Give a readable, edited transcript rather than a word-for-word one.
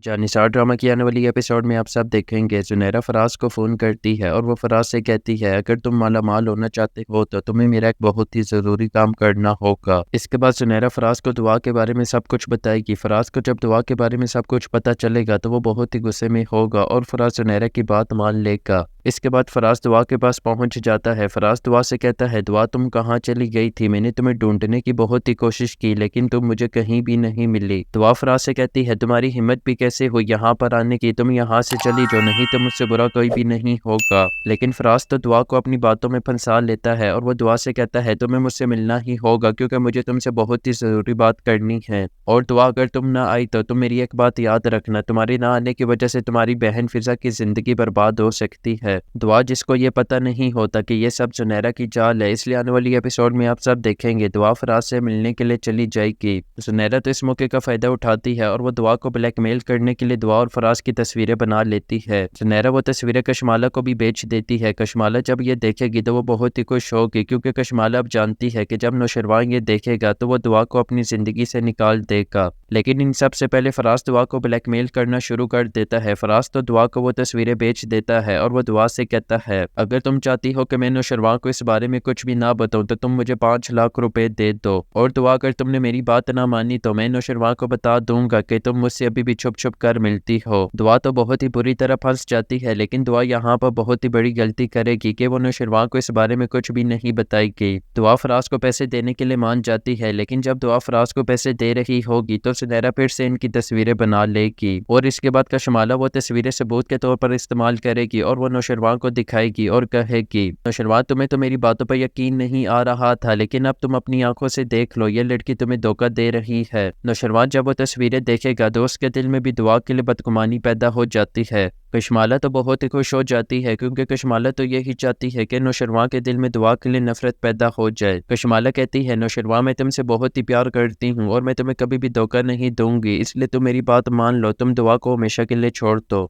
جانثار drama کی آنے والی ایپیسوڈ میں آپ سب دیکھیں گے زنیرہ فراز کو فون کرتی ہے اور وہ فراز سے کہتی ہے اگر تم مالا مال ہونا چاہتے ہو تو تمہیں میرا ایک بہت ہی ضروری کام کرنا ہوگا۔ اس کے بعد زنیرہ فراز کو دعا کے بارے میں سب کچھ بتائے گی۔ فراز کو جب دعا کے بارے میں سب کچھ پتہ چلے گا تو وہ بہت ہی غصے میں ہوگا اور فراز زنیرہ کی بات مان لے گا۔ اس کے بعد فراز دعا کے پاس پہنچ جاتا ہے۔ فراز دعا سے کہتا ہے دعا تم کہاں چلی گئی تھی؟ میں نے تمہیں ڈھونڈنے کی بہت ہی کوشش کی لیکن تم مجھے کہیں بھی نہیں ملی۔ دعا فراز سے کہتی ہے تمہاری ہمت بھی کیسے ہوئی یہاں پر آنے کی؟ تم یہاں سے چلی جو، نہیں تو مجھ سے برا کوئی بھی نہیں ہوگا۔ لیکن فراز تو دعا کو اپنی باتوں میں پھنسا لیتا ہے اور وہ دعا سے کہتا ہے تمہیں مجھ سے ملنا ہی ہوگا کیونکہ مجھے تم سے بہت ہی ضروری بات کرنی ہے، اور دعا اگر تم نہ آئی تو تم میری ایک بات یاد رکھنا، تمہارے نہ آنے کی وجہ سے تمہاری بہن فضا کی زندگی برباد ہو سکتی ہے۔ دعا جس کو یہ پتہ نہیں ہوتا کہ یہ سب زنیرہ کی چال ہے، اس لیے آنے والی ایپیسوڈ میں آپ سب دیکھیں گے دعا فراز سے ملنے کے لیے چلی جائے گی۔ زنیرہ تو اس موقع کا فائدہ اٹھاتی ہے اور وہ دعا کو بلیک میل کرنے کے لیے دعا اور فراز کی تصویریں بنا لیتی ہے۔ زنیرہ وہ تصویریں کشمالہ کو بھی بیچ دیتی ہے۔ کشمالہ جب یہ دیکھے گی تو وہ بہت ہی خوش ہوگی کیونکہ کشمالہ اب جانتی ہے کہ جب نوشروان یہ دیکھے گا تو وہ دعا کو اپنی زندگی سے نکال دے گا۔ لیکن ان سب سے پہلے فراز دعا کو بلیک میل کرنا شروع کر دیتا ہے۔ فراز تو دعا کو وہ تصویریں بیچ دیتا ہے اور وہ دعا سے کہتا ہے اگر تم چاہتی ہو کہ میں نوشروان کو اس بارے میں کچھ بھی نہ بتاؤں تو تم مجھے 5 لاکھ روپے دے دو، اور دعا اگر تم نے میری بات نہ مانی تو میں نوشروان کو بتا دوں گا کہ تم مجھ سے ابھی بھی چھپ چھپ کر ملتی ہو۔ دعا تو بہت ہی بری طرح پھنس جاتی ہے لیکن دعا یہاں پر بہت ہی بڑی غلطی کرے گی کہ وہ نوشروان کو اس بارے میں کچھ بھی نہیں بتائے گی۔ دعا فراز کو پیسے دینے کے لیے مان جاتی ہے لیکن جب دعا فراز کو پیسے دے رہی ہوگی تو زنیرہ پھر سے ان کی تصویریں بنا لے گی اور اس کے بعد کشمالہ وہ تصویریں ثبوت کے طور پر استعمال کرے گی اور وہ نوشروان کو دکھائے گی اور کہے گی نوشروان تمہیں تو میری باتوں پر یقین نہیں آ رہا تھا لیکن اب تم اپنی آنکھوں سے دیکھ لو، یہ لڑکی تمہیں دھوکہ دے رہی ہے۔ نوشروان جب وہ تصویریں دیکھے گا تو اس کے دل میں بھی دعا کے لیے بدگمانی پیدا ہو جاتی ہے۔ کشمالہ تو بہت ہی خوش ہو جاتی ہے کیونکہ کشمالہ تو یہی چاہتی ہے کہ نوشروان کے دل میں دعا کے لیے نفرت پیدا ہو جائے۔ کشمالہ کہتی ہے نوشروان میں تم سے بہت ہی پیار کرتی ہوں اور میں تمہیں کبھی بھی دھوکہ نہیں دوں گی، اس لیے تم میری بات مان لو، تم دعا کو ہمیشہ کے لیے چھوڑ دو۔